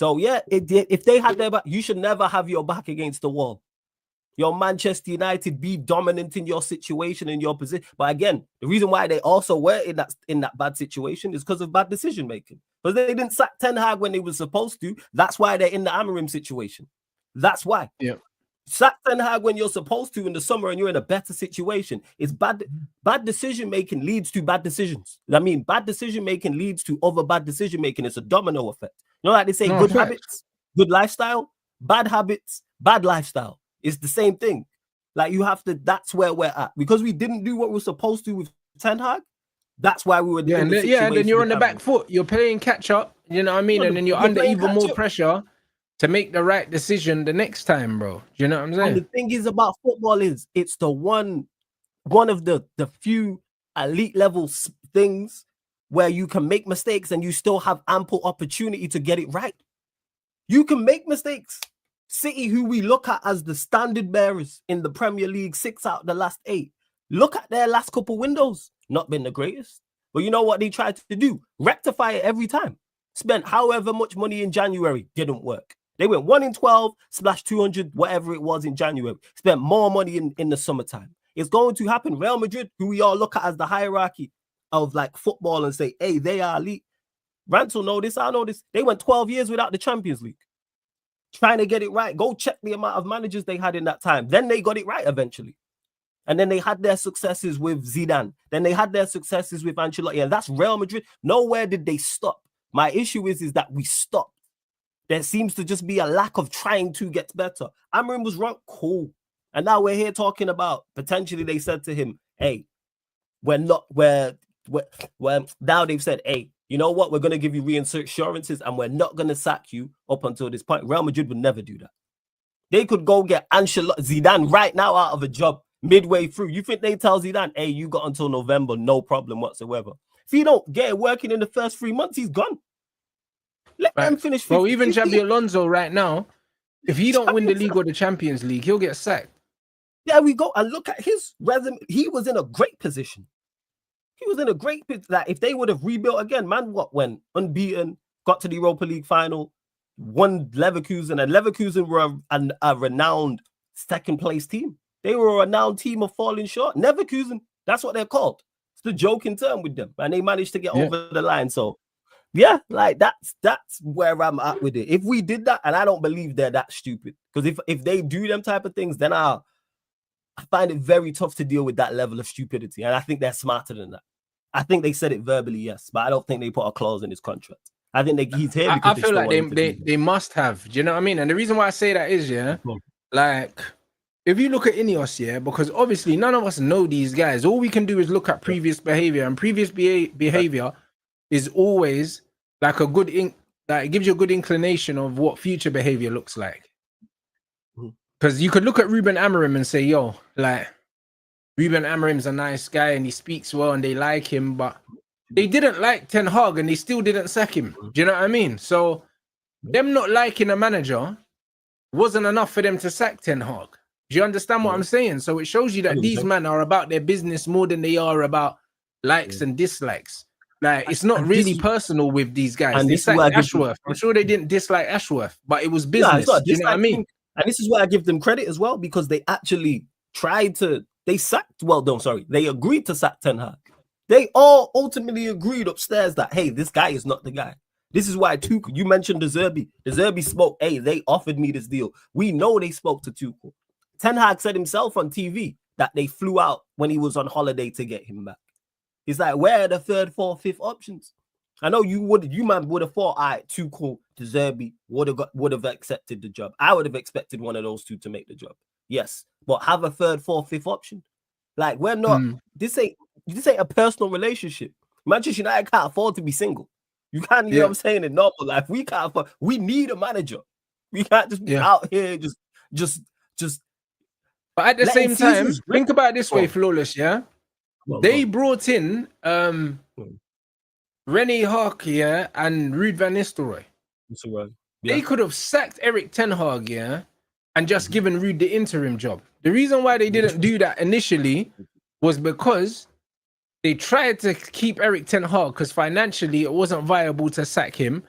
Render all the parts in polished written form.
So yeah, if they had their back, you should never have your back against the wall. Your Manchester United, be dominant in your situation, in your position. But again, the reason why they also were in that bad situation is because of bad decision making. Because they didn't sack Ten Hag when they were supposed to. That's why they're in the Amorim situation. That's why. Yeah. Sack Ten Hag when you're supposed to in the summer and you're in a better situation. It's bad decision making leads to bad decisions. I mean, bad decision making leads to other bad decision making. It's a domino effect. You know, like they say, good habits, good lifestyle, bad habits, bad lifestyle. It's the same thing. Like you have to, that's where we're at. Because we didn't do what we were supposed to with Ten Hag, that's why we were and then you're on the back foot. You're playing catch up, you know what I mean? And then you're under even more pressure to make the right decision the next time, bro. Do you know what I'm saying? And the thing is about football is it's the one of the few elite level things where you can make mistakes and you still have ample opportunity to get it right. You can make mistakes. City, who we look at as the standard bearers in the Premier League, 6 out of the last 8. Look at their last couple windows. Not been the greatest. But you know what they tried to do? Rectify it every time. Spent however much money in January. Didn't work. They went 1 in 12, / 200, whatever it was in January. Spent more money in the summertime. It's going to happen. Real Madrid, who we all look at as the hierarchy of like football and say, hey, they are elite. Rants will know this. I know this. They went 12 years without the Champions League. Trying to get it right. Go check the amount of managers they had in that time. Then they got it right eventually. And then they had their successes with Zidane. Then they had their successes with Ancelotti. And that's Real Madrid. Nowhere did they stop. My issue is that we stopped. There seems to just be a lack of trying to get better. Amorim was wrong. Cool. And now we're here talking about potentially they said to him, hey, now they've said, hey, you know what? We're going to give you reassurances and we're not going to sack you up until this point. Real Madrid would never do that. They could go get Zidane right now out of a job midway through. You think they tell Zidane, hey, you got until November, no problem whatsoever. If he don't get it working in the first 3 months, he's gone. Let them finish. 50, well, even Xabi Alonso right now, if he don't win the league or the Champions League, he'll get sacked. There we go. And look at his resume. He was in a great position. He was in a great position. Like if they would have rebuilt again, man, went unbeaten, got to the Europa League final, won Leverkusen, and Leverkusen were a renowned second place team. They were a renowned team of falling short. Leverkusen, that's what they're called. It's the joking term with them. And they managed to get over the line. So yeah, like that's where I'm at with it. If we did that, and I don't believe they're that stupid, because if they do them type of things, then I find it very tough to deal with that level of stupidity. And I think they're smarter than that. I think they said it verbally, yes, but I don't think they put a clause in his contract. I think he's here because I feel like they must have. Do you know what I mean? And the reason why I say that is, like if you look at INEOS, because obviously none of us know these guys. All we can do is look at previous behavior, and previous behavior is always like a good it gives you a good inclination of what future behavior looks like. Because you could look at Ruben Amorim and say, yo, like Ruben Amorim's a nice guy and he speaks well and they like him, but they didn't like Ten Hag and they still didn't sack him. Do you know what I mean? So them not liking a manager wasn't enough for them to sack Ten Hag. Do you understand what I'm saying? So it shows you that these men are about their business more than they are about likes and dislikes. Like it's not really personal with these guys. And they sacked Ashworth. I'm sure they didn't dislike Ashworth, but it was business. Do you know what I mean? And this is why I give them credit as well, because they actually tried to. They agreed to sack Ten Hag. They all ultimately agreed upstairs that, hey, this guy is not the guy. This is why Tuchel, you mentioned De Zerbi. De Zerbi spoke, hey, they offered me this deal. We know they spoke to Tuchel. Ten Hag said himself on TV that they flew out when he was on holiday to get him back. It's like, where are the 3rd, 4th, 5th options? I know you would have thought, all right, Tuchel, De Zerbi would have accepted the job. I would have expected one of those two to make the job. Yes. But have a 3rd, 4th, 5th option. Like we're not. This ain't a personal relationship. Manchester United can't afford to be single. You can't. You know what I'm saying? In normal life, we can't afford. We need a manager. We can't just be out here just. But at the same time, think about it this way, Flawless. Yeah, they brought in Rene Hawk, and Ruud van Nistelrooy. They could have sacked Erik ten Hag, and just given Ruud the interim job. The reason why they didn't do that initially was because they tried to keep Erik ten Hag because financially it wasn't viable to sack him.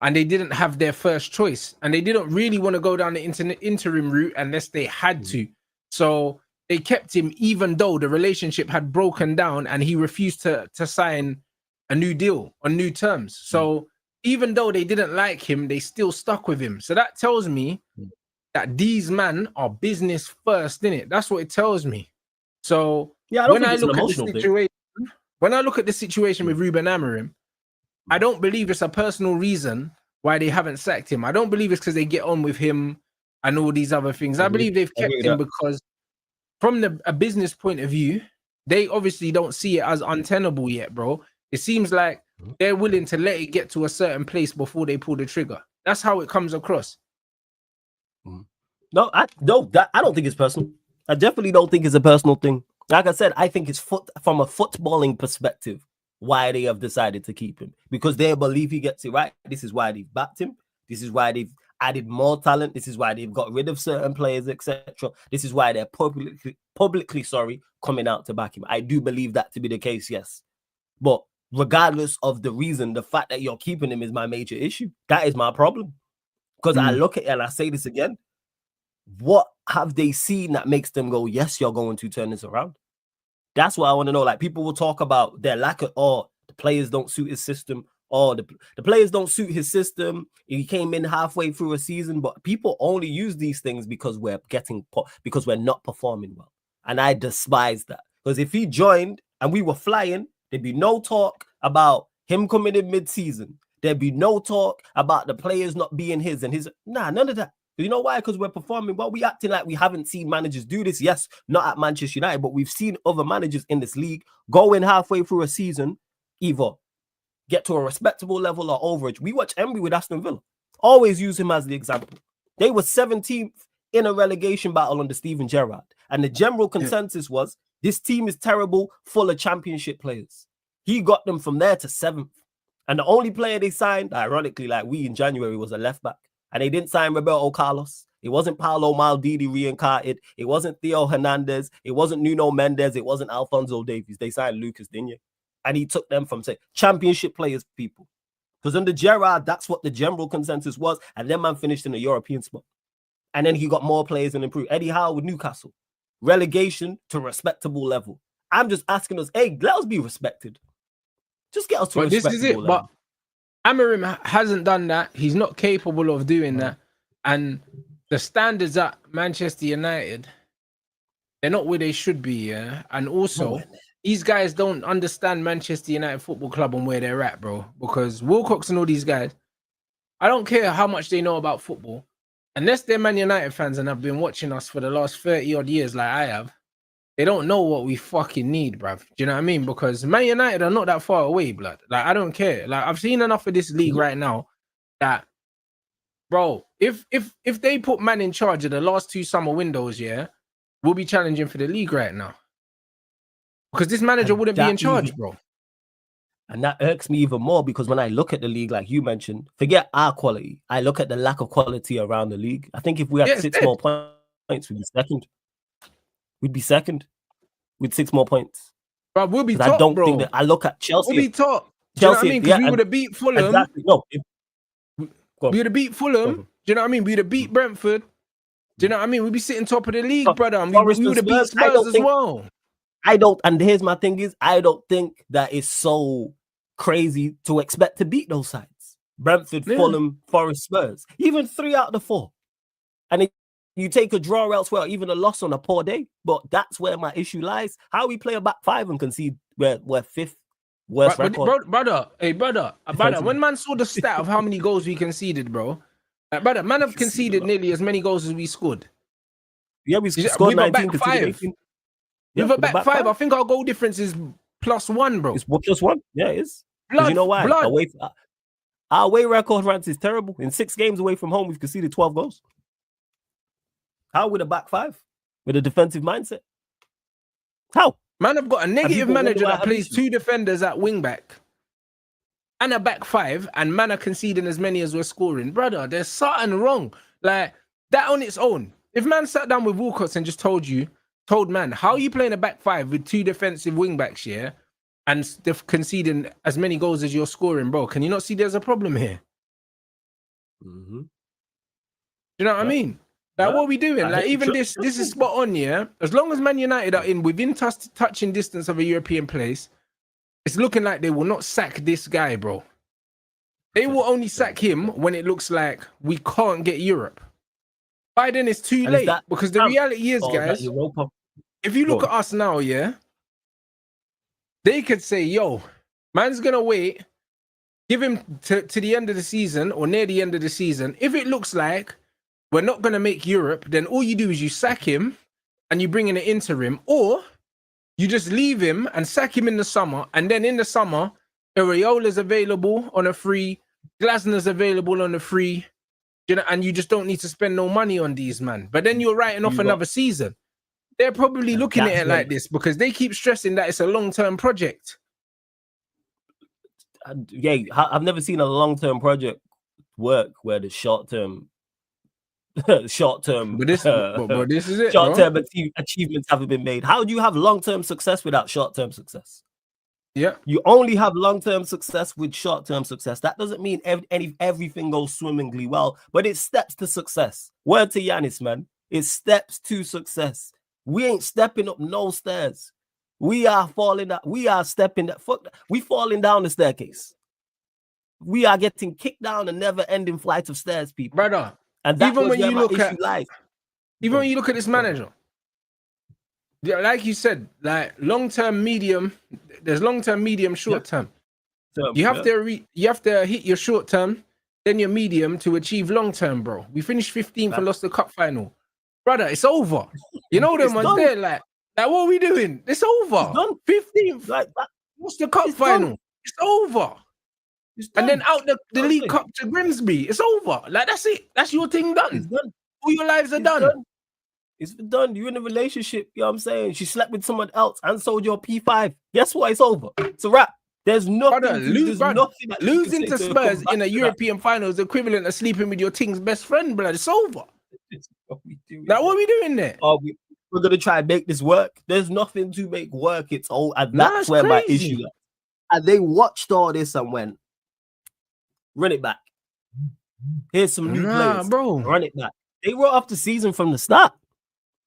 and they didn't have their first choice, and they didn't really want to go down the interim route unless they had to. So they kept him, even though the relationship had broken down and he refused to sign a new deal on new terms. So even though they didn't like him, they still stuck with him. So that tells me that these men are business first, innit? That's what it tells me. So yeah, I don't think it's an emotional thing. When I look at the situation with Ruben Amorim, I don't believe it's a personal reason why they haven't sacked him. I don't believe it's because they get on with him and all these other things. I believe they've kept him because from a business point of view, they obviously don't see it as untenable yet, bro. It seems like they're willing to let it get to a certain place before they pull the trigger. That's how it comes across. No, I don't think it's personal. I definitely don't think it's a personal thing. Like I said, I think it's from a footballing perspective why they have decided to keep him, because they believe he gets it right. This is why they've backed him. This is why they've added more talent. This is why they've got rid of certain players, etc. This is why they're publicly coming out to back him. I do believe that to be the case, yes. But regardless of the reason, the fact that you're keeping him is my major issue. That is my problem. Because I look at it and I say this again. What have they seen that makes them go, yes, you're going to turn this around? That's what I want to know. Like, people will talk about their lack of, the players don't suit his system, or the players don't suit his system. He came in halfway through a season, but people only use these things because we're not performing well. And I despise that. Because if he joined and we were flying, there'd be no talk about him coming in mid-season. There'd be no talk about the players not being his and his. Nah, none of that. You know why? Because we're performing well. We acting like we haven't seen managers do this. Yes, not at Manchester United, but we've seen other managers in this league go in halfway through a season, either get to a respectable level or overage. We watch Emery with Aston Villa. Always use him as the example. They were 17th in a relegation battle under Steven Gerrard. And the general consensus was, this team is terrible, full of championship players. He got them from there to 7th. And the only player they signed, ironically, like we in January, was a left back. And they didn't sign Roberto Carlos. It wasn't Paolo Maldini reincarnated. It wasn't Theo Hernandez. It wasn't Nuno Mendes. It wasn't Alphonso Davies. They signed Lucas Digne. And he took them from, say, championship players, people. Because under Gerrard, that's what the general consensus was. And then man finished in a European spot. And then he got more players and improved. Eddie Howe with Newcastle. Relegation to respectable level. I'm just asking us, hey, let us be respected. Just get us to a respectable level. But Amorim hasn't done that. He's not capable of doing that. And the standards at Manchester United, they're not where they should be, yeah? And also, these guys don't understand Manchester United Football Club and where they're at, bro. Because Wilcox and all these guys, I don't care how much they know about football. Unless they're Man United fans and have been watching us for the last 30-odd years like I have, they don't know what we fucking need, bruv. Do you know what I mean? Because Man United are not that far away, blood. Like, I don't care. Like, I've seen enough of this league right now that, bro, if they put Man in charge of the last 2 summer windows, yeah, we'll be challenging for the league right now. Because this manager wouldn't be in charge, bro. And that irks me even more, because when I look at the league, like you mentioned, forget our quality. I look at the lack of quality around the league. I think if we had 6 more points, we'd be second. We'd be second with 6 more points. But we'll be top, I don't bro. think that. I look at Chelsea. We'll be top. Do you know what I mean? Because we would have beat Fulham. Exactly. No. We would have beat Fulham. Do you know what I mean? We'd have beat Brentford. Do you know what I mean? We'd be sitting top of the league, brother. And we would have beat Spurs as well. And here's my thing is, I don't think that is so crazy to expect to beat those sides. Brentford, Fulham, Forest, Spurs. Even 3 out of the 4. And you take a draw elsewhere, even a loss on a poor day. But that's where my issue lies. How we play a back 5 and concede we're 5th worst record. Brother, when man saw the stat of how many goals we conceded, bro, brother, man have conceded nearly as many goals as we scored. Yeah, we scored 19. Back 5. With a back 5, I think our goal difference is +1, bro. It's +1. Yeah, it is. Because you know why? Our away record, Rants, is terrible. In 6 games away from home, we've conceded 12 goals. How with a back 5? With a defensive mindset? How? Man, I've got a negative manager that plays 2 defenders at wing back and a back 5, and man are conceding as many as we're scoring. Brother, there's something wrong. Like, that on its own. If man sat down with Wilcox and just told man, how are you playing a back 5 with 2 defensive wing backs, yeah, and conceding as many goals as you're scoring, bro? Can you not see there's a problem here? You know what I mean? Like, what are we doing? Like, even this is spot on, yeah? As long as Man United are within touching distance of a European place, it's looking like they will not sack this guy, bro. They will only sack him when it looks like we can't get Europe. By then, it's too late. Because the reality is, guys, if you look at us now, yeah, they could say, yo, man's going to wait, give him to the end of the season or near the end of the season. If it looks like we're not going to make Europe, then all you do is you sack him and you bring in an interim, or you just leave him and sack him in the summer. And then in the summer, Areola's available on a free, Glasner's available on a free, you know, and you just don't need to spend no money on these, man. But then you're writing off another season. They're probably looking at it like this because they keep stressing that it's a long-term project. Yeah, I've never seen a long-term project work where the short-term but this is it. Short-term achievements haven't been made. How do you have long-term success without short-term success? Yeah, you only have long-term success with short-term success. That doesn't mean everything goes swimmingly well, but it's steps to success. Word to Giannis, man. It's steps to success. We ain't stepping up no stairs. We are falling up. We are stepping that. We falling down the staircase. We are getting kicked down a never-ending flight of stairs, people. Brother. And even when you look at this manager, like you said, like long-term, medium. There's long-term, medium, short-term. You have to hit your short-term, then your medium to achieve long-term, bro. We finished 15th and lost the cup final, brother. It's over. You know them ones there, like what are we doing? It's over. It's done. 15th, like what's the cup final? Done. It's over. And then out the League Cup to Grimsby. It's over. Like, that's it. That's your thing done. It's done. All your lives are done. It's done. You're in a relationship. You know what I'm saying? She slept with someone else and sold your P5. Guess what? It's over. It's a wrap. There's nothing. Brother, losing to Spurs in a European final is equivalent of sleeping with your team's best friend, blood. It's over. What are we doing there? We're going to try and make this work. There's nothing to make work. It's all. And that's where my issue is. And they watched all this and went, run it back. Here's some new players. Bro. Run it back. They wrote off the season from the start.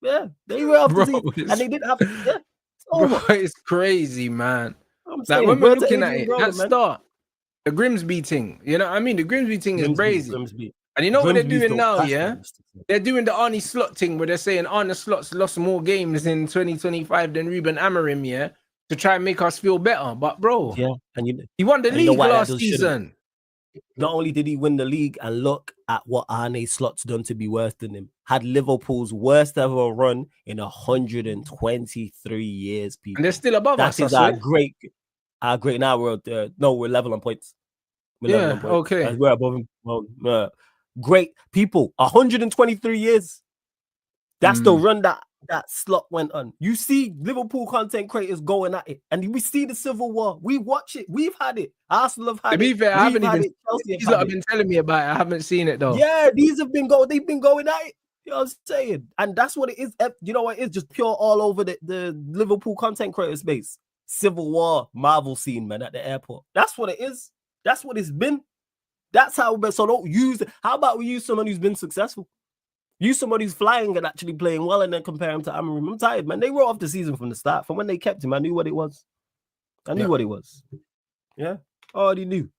Yeah, they wrote off the season. And they didn't have it's over. Bro, it's crazy, man. Like, when we're looking at it, that start, the Grimsby thing, you know what I mean? The Grimsby thing is crazy. And you know what they're doing now, yeah? They're doing the Arnie Slot thing where they're saying Arne Slot's lost more games in 2025 than Ruben Amorim, yeah? To try and make us feel better. But, bro, and he won the league last season. Not only did he win the league, and look at what Arne Slot's done to be worse than him. Had Liverpool's worst ever run in 123 years, people. And they're still above us. That is our great. Now we're level on points. Okay. We're above him. Great people. 123 years. That's the run that Slot went on. You see Liverpool content creators going at it, and we see the civil war. We watch it. We've had it. Arsenal have had it. To be fair, I haven't even. These lot have been telling me about it. I haven't seen it though. Yeah, these have been going. They've been going at it. You know what I'm saying? And that's what it is. You know what? It's just pure all over the Liverpool content creator space. Civil war, Marvel scene, man, at the airport. That's what it is. That's what it's been. That's how. So don't use it. How about we use someone who's been successful? Use somebody who's flying and actually playing well, and then compare him to Amorim. I'm tired, man. They wrote off the season from the start. From when they kept him, I knew what it was. I knew what it was. Yeah, I already knew.